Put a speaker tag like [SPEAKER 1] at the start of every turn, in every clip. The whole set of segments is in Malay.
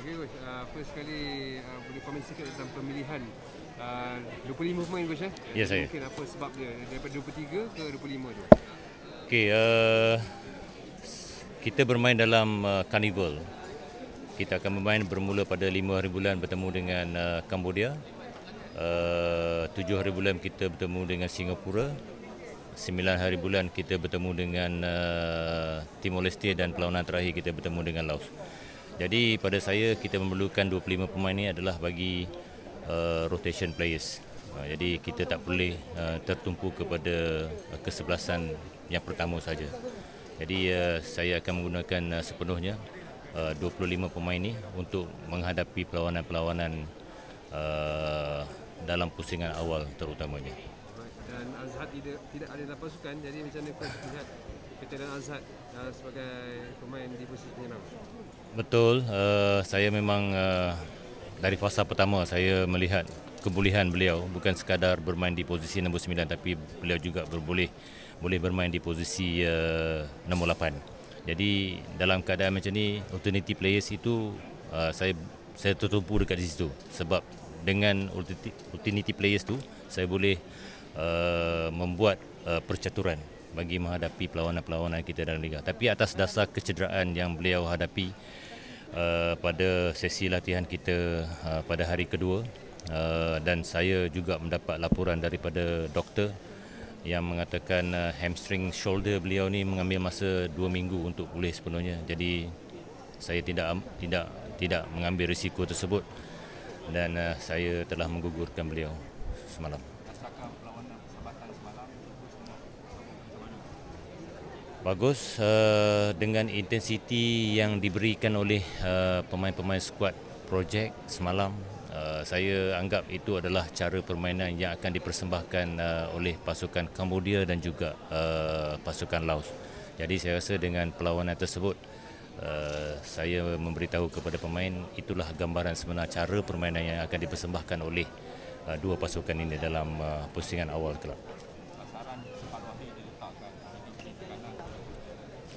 [SPEAKER 1] Okey coach, first kali boleh komen sikit tentang pemilihan 25 pemain coach
[SPEAKER 2] Ya, saya.
[SPEAKER 1] Mungkin apa sebab dia daripada 23 ke 25 tu?
[SPEAKER 2] Okey, kita bermain dalam Carnival. Kita akan bermain bermula pada 5 hari bulan bertemu dengan Cambodia. 7 hari bulan kita bertemu dengan Singapura. 9 hari bulan kita bertemu dengan Timor Leste dan perlawanan terakhir kita bertemu dengan Laos. Jadi pada saya kita memerlukan 25 pemain ini adalah bagi rotation players. Jadi kita tak boleh tertumpu kepada kesebelasan yang pertama saja. Jadi saya akan menggunakan sepenuhnya 25 pemain ini untuk menghadapi perlawanan-perlawanan dalam pusingan awal terutamanya.
[SPEAKER 1] Dan Azhad tidak ada dalam pasukan, jadi macam mana coach lihat keterangan Azhad sebagai pemain di posisi penyerang?
[SPEAKER 2] Betul, saya memang dari fasa pertama saya melihat kebolehan beliau bukan sekadar bermain di posisi nombor 9 tapi beliau juga boleh bermain di posisi nombor 8. Jadi dalam keadaan macam ni alternative players itu saya tertumpu dekat di situ sebab dengan alternative players tu saya boleh membuat percaturan bagi menghadapi perlawanan-perlawanan kita dalam liga. Tapi atas dasar kecederaan yang beliau hadapi pada sesi latihan kita pada hari kedua, dan saya juga mendapat laporan daripada doktor yang mengatakan hamstring shoulder beliau ni mengambil masa 2 minggu untuk pulih sepenuhnya. Jadi saya tidak mengambil risiko tersebut dan saya telah menggugurkan beliau semalam. Bagus, dengan intensiti yang diberikan oleh pemain-pemain skuad projek semalam, saya anggap itu adalah cara permainan yang akan dipersembahkan oleh pasukan Cambodia dan juga pasukan Laos. Jadi saya rasa dengan perlawanan tersebut saya memberitahu kepada pemain itulah gambaran sebenar cara permainan yang akan dipersembahkan oleh dua pasukan ini dalam pusingan awal kelab.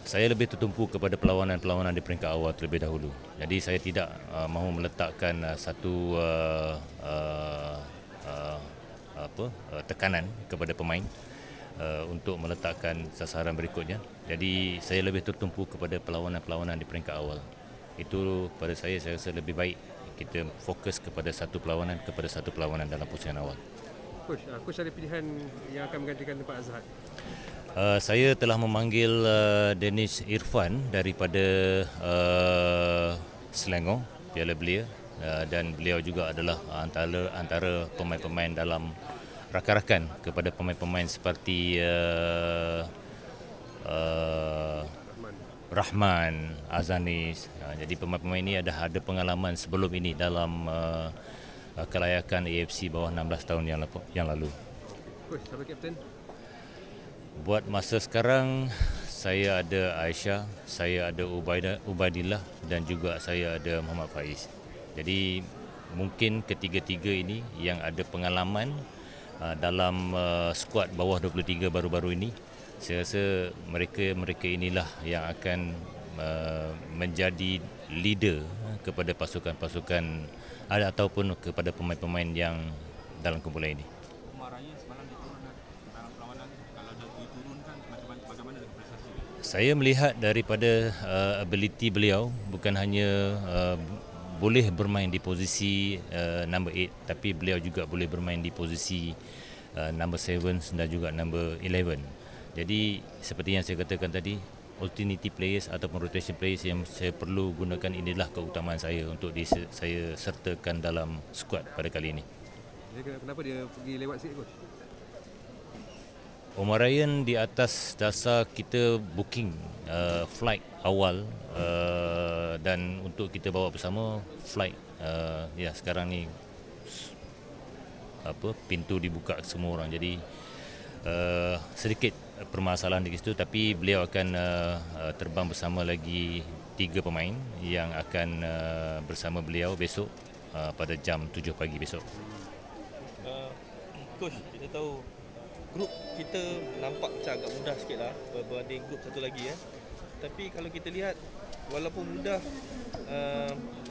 [SPEAKER 2] Saya lebih tertumpu kepada perlawanan-perlawanan di peringkat awal terlebih dahulu. Jadi saya tidak mahu meletakkan satu tekanan kepada pemain untuk meletakkan sasaran berikutnya. Jadi saya lebih tertumpu kepada perlawanan-perlawanan di peringkat awal. Itu pada saya rasa lebih baik kita fokus kepada satu perlawanan dalam pusingan awal.
[SPEAKER 1] Coach ada pilihan yang akan menggantikan tempat Azhad?
[SPEAKER 2] Saya telah memanggil Danish Irfan daripada Selangor, Piala Belia, dan beliau juga adalah antara pemain-pemain dalam rakan-rakan kepada pemain-pemain seperti Rahman, Azanis. Jadi pemain-pemain ini ada pengalaman sebelum ini dalam kelayakan AFC bawah 16 tahun yang lalu.
[SPEAKER 1] Coach, siapa kapten?
[SPEAKER 2] Buat masa sekarang saya ada Aisyah, saya ada Ubaidillah dan juga saya ada Muhammad Faiz. Jadi mungkin ketiga-tiga ini yang ada pengalaman dalam skuad bawah 23 baru-baru ini. Saya rasa mereka inilah yang akan menjadi leader kepada pasukan-pasukan ataupun kepada pemain-pemain yang dalam kumpulan ini. Saya melihat daripada ability beliau bukan hanya boleh bermain di posisi number 8 tapi beliau juga boleh bermain di posisi number 7 dan juga number 11. Jadi seperti yang saya katakan tadi, alternative players ataupun rotation players yang saya perlu gunakan inilah keutamaan saya untuk saya sertakan dalam skuad pada kali ini.
[SPEAKER 1] Jadi kenapa dia pergi lewat sikit coach?
[SPEAKER 2] Omar Ryan di atas dasar kita booking flight awal dan untuk kita bawa bersama flight sekarang ni pintu dibuka semua orang, jadi sedikit permasalahan di situ, tapi beliau akan terbang bersama lagi 3 pemain yang akan bersama beliau besok pada jam 7 pagi besok.
[SPEAKER 3] Coach, kita tahu grup kita nampak macam agak mudah sikit lah berbanding grup satu lagi. Tapi kalau kita lihat walaupun mudah,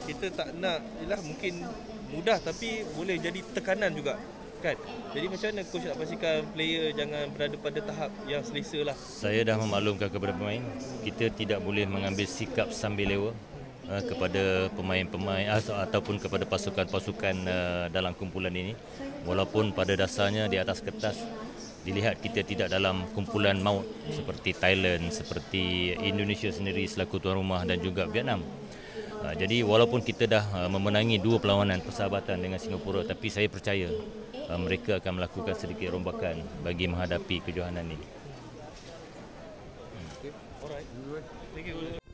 [SPEAKER 3] kita tak nak, ialah mungkin mudah tapi boleh jadi tekanan juga kan. Jadi macam mana coach nak pastikan player jangan berada pada tahap yang selesa lah?
[SPEAKER 2] Saya dah memaklumkan kepada pemain, kita tidak boleh mengambil sikap sambil lewa kepada pemain-pemain ataupun kepada pasukan-pasukan dalam kumpulan ini. Walaupun pada dasarnya di atas kertas dilihat kita tidak dalam kumpulan maut seperti Thailand, seperti Indonesia sendiri selaku tuan rumah dan juga Vietnam. Jadi walaupun kita dah memenangi 2 perlawanan persahabatan dengan Singapura, tapi saya percaya mereka akan melakukan sedikit rombakan bagi menghadapi kejohanan ini.
[SPEAKER 3] Alright. Thank you.